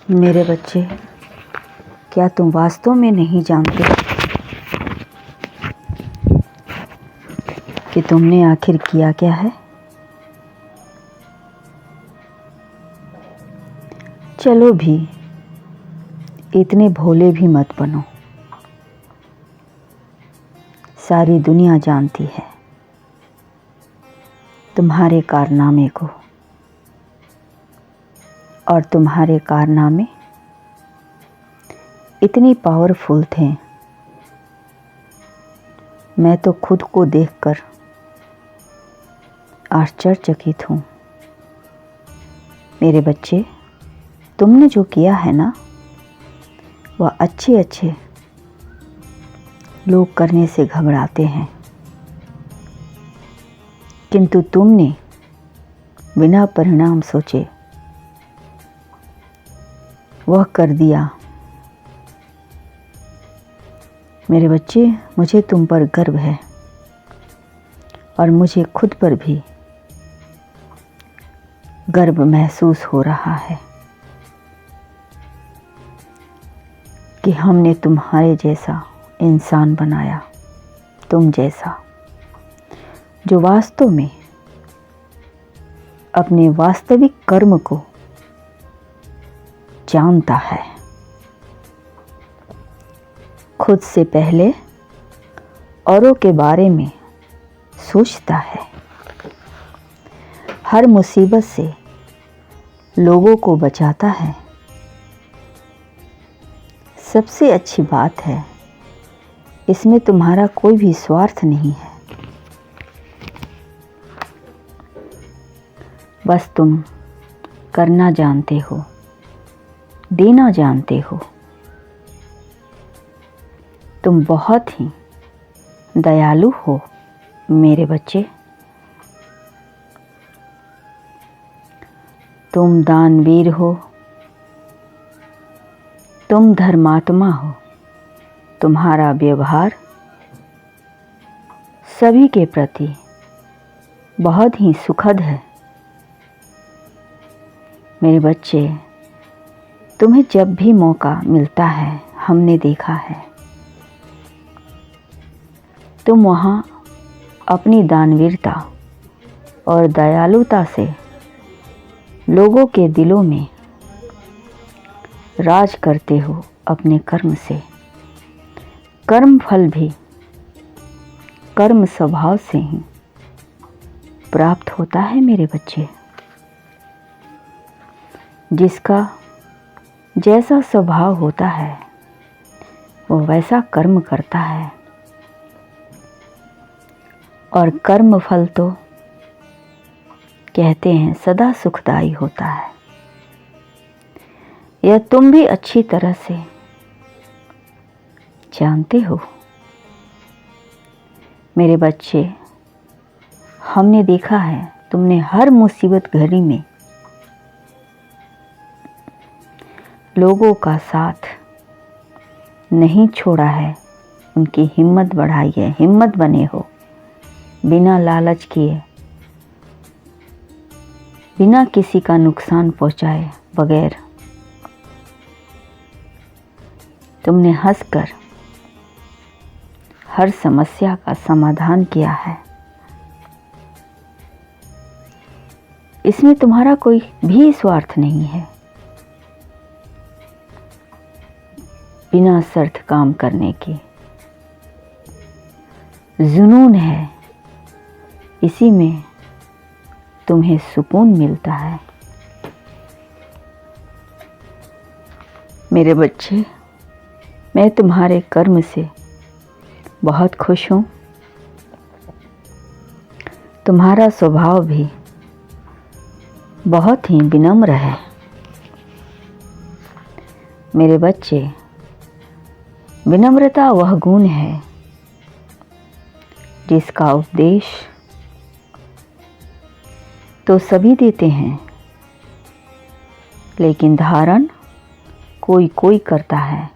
मेरे बच्चे, क्या तुम वास्तव में नहीं जानते कि तुमने आखिर किया क्या है? चलो भी, इतने भोले भी मत बनो। सारी दुनिया जानती है तुम्हारे कारनामे को, और तुम्हारे कारनामे इतने पावरफुल थे, मैं तो खुद को देखकर आश्चर्यचकित हूँ। मेरे बच्चे, तुमने जो किया है ना, वह अच्छे लोग करने से घबराते हैं, किंतु तुमने बिना परिणाम सोचे वह कर दिया। मेरे बच्चे, मुझे तुम पर गर्व है और मुझे खुद पर भी गर्व महसूस हो रहा है कि हमने तुम्हारे जैसा इंसान बनाया, तुम जैसा जो वास्तव में अपने वास्तविक कर्म को जानता है, खुद से पहले औरों के बारे में सोचता है, हर मुसीबत से लोगों को बचाता है। सबसे अच्छी बात है, इसमें तुम्हारा कोई भी स्वार्थ नहीं है। बस तुम करना जानते हो, देना जानते हो। तुम बहुत ही दयालु हो मेरे बच्चे। तुम दानवीर हो, तुम धर्मात्मा हो। तुम्हारा व्यवहार सभी के प्रति बहुत ही सुखद है। मेरे बच्चे, तुम्हें जब भी मौका मिलता है, हमने देखा है, तुम वहाँ अपनी दानवीरता और दयालुता से लोगों के दिलों में राज करते हो। अपने कर्म से कर्म फल भी कर्म स्वभाव से ही प्राप्त होता है मेरे बच्चे। जिसका जैसा स्वभाव होता है वो वैसा कर्म करता है, और कर्म फल तो कहते हैं सदा सुखदाई होता है। यह तुम भी अच्छी तरह से जानते हो। मेरे बच्चे, हमने देखा है तुमने हर मुसीबत घड़ी में लोगों का साथ नहीं छोड़ा है, उनकी हिम्मत बढ़ाई है। हिम्मत बने हो, बिना लालच किए, बिना किसी का नुकसान पहुंचाए बगैर तुमने हंसकर हर समस्या का समाधान किया है। इसमें तुम्हारा कोई भी स्वार्थ नहीं है। बिना शर्त काम करने की जुनून है, इसी में तुम्हें सुकून मिलता है। मेरे बच्चे, मैं तुम्हारे कर्म से बहुत खुश हूँ। तुम्हारा स्वभाव भी बहुत ही विनम्र है। मेरे बच्चे, विनम्रता वह गुण है जिसका उपदेश तो सभी देते हैं, लेकिन धारण कोई कोई करता है।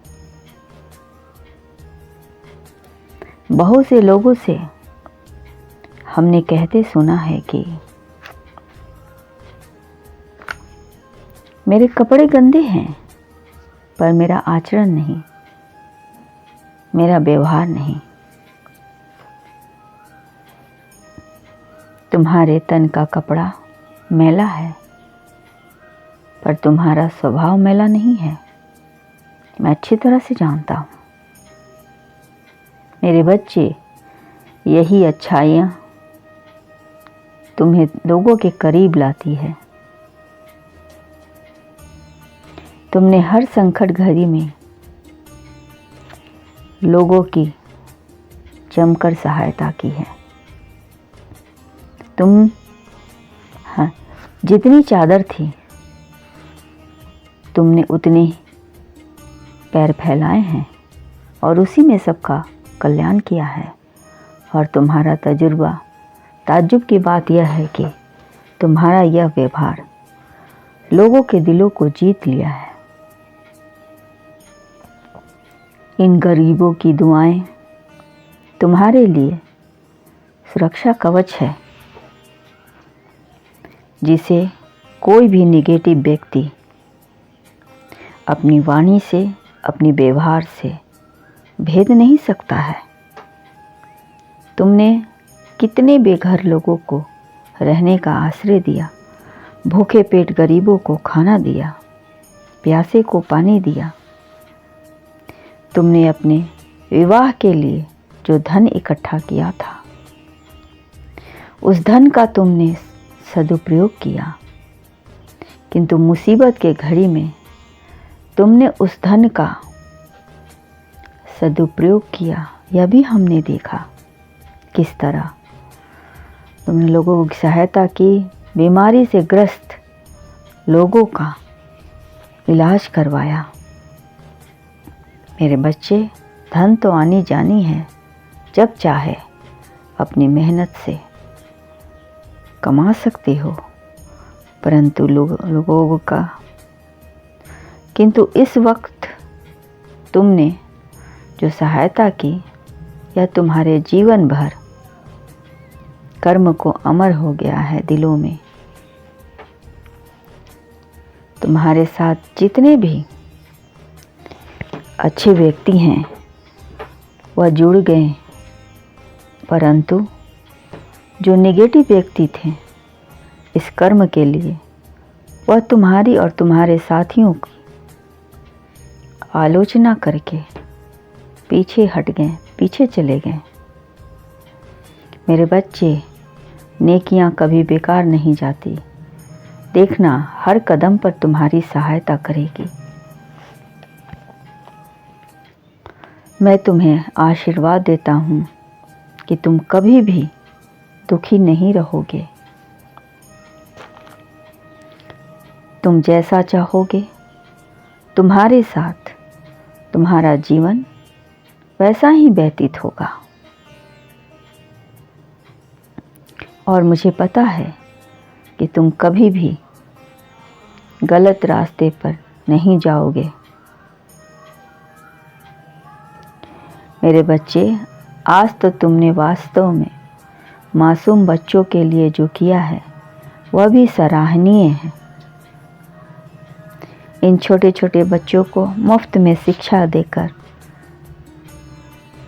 बहुत से लोगों से हमने कहते सुना है कि मेरे कपड़े गंदे हैं, पर मेरा आचरण नहीं, मेरा व्यवहार नहीं। तुम्हारे तन का कपड़ा मैला है, पर तुम्हारा स्वभाव मैला नहीं है। मैं अच्छी तरह से जानता हूँ। मेरे बच्चे, यही अच्छाइयाँ तुम्हें लोगों के करीब लाती है। तुमने हर संकट घड़ी में लोगों की जमकर सहायता की है। हाँ, जितनी चादर थी तुमने उतने पैर फैलाए हैं और उसी में सबका कल्याण किया है। और तुम्हारा तजुर्बा, ताज्जुब की बात यह है कि तुम्हारा यह व्यवहार लोगों के दिलों को जीत लिया है। इन गरीबों की दुआएं तुम्हारे लिए सुरक्षा कवच है, जिसे कोई भी नेगेटिव व्यक्ति अपनी वाणी से, अपनी व्यवहार से भेद नहीं सकता है। तुमने कितने बेघर लोगों को रहने का आश्रय दिया, भूखे पेट गरीबों को खाना दिया, प्यासे को पानी दिया। तुमने अपने विवाह के लिए जो धन इकट्ठा किया था, उस धन का तुमने सदुपयोग किया, किंतु मुसीबत के घड़ी में तुमने उस धन का सदुपयोग किया। यह भी हमने देखा किस तरह तुमने लोगों की सहायता की, बीमारी से ग्रस्त लोगों का इलाज करवाया। मेरे बच्चे, धन तो आनी जानी है, जब चाहे अपनी मेहनत से कमा सकते हो, परंतु लोगों का किंतु इस वक्त तुमने जो सहायता की, यह तुम्हारे जीवन भर कर्म को अमर हो गया है दिलों में। तुम्हारे साथ जितने भी अच्छे व्यक्ति हैं वह जुड़ गए, परंतु जो नेगेटिव व्यक्ति थे इस कर्म के लिए, वह तुम्हारी और तुम्हारे साथियों की आलोचना करके पीछे हट गए, पीछे चले गए। मेरे बच्चे, नेकियां कभी बेकार नहीं जाती। देखना, हर कदम पर तुम्हारी सहायता करेगी। मैं तुम्हें आशीर्वाद देता हूँ कि तुम कभी भी दुखी नहीं रहोगे। तुम जैसा चाहोगे, तुम्हारे साथ तुम्हारा जीवन वैसा ही व्यतीत होगा। और मुझे पता है कि तुम कभी भी गलत रास्ते पर नहीं जाओगे। मेरे बच्चे, आज तो तुमने वास्तव में मासूम बच्चों के लिए जो किया है वह भी सराहनीय है। इन छोटे छोटे बच्चों को मुफ्त में शिक्षा देकर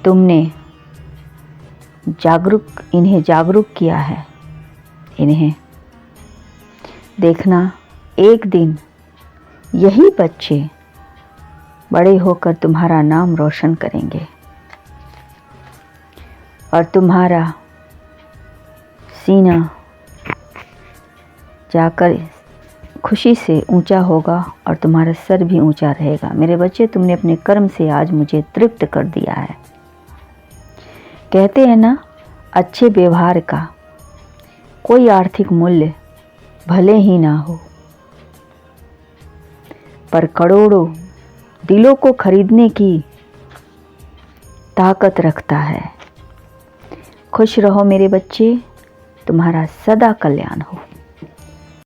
तुमने इन्हें जागरूक किया है। इन्हें देखना, एक दिन यही बच्चे बड़े होकर तुम्हारा नाम रोशन करेंगे और तुम्हारा सीना जाकर खुशी से ऊंचा होगा और तुम्हारा सर भी ऊंचा रहेगा। मेरे बच्चे, तुमने अपने कर्म से आज मुझे तृप्त कर दिया है। कहते हैं ना, अच्छे व्यवहार का कोई आर्थिक मूल्य भले ही ना हो, पर करोड़ों दिलों को खरीदने की ताकत रखता है। खुश रहो मेरे बच्चे, तुम्हारा सदा कल्याण हो।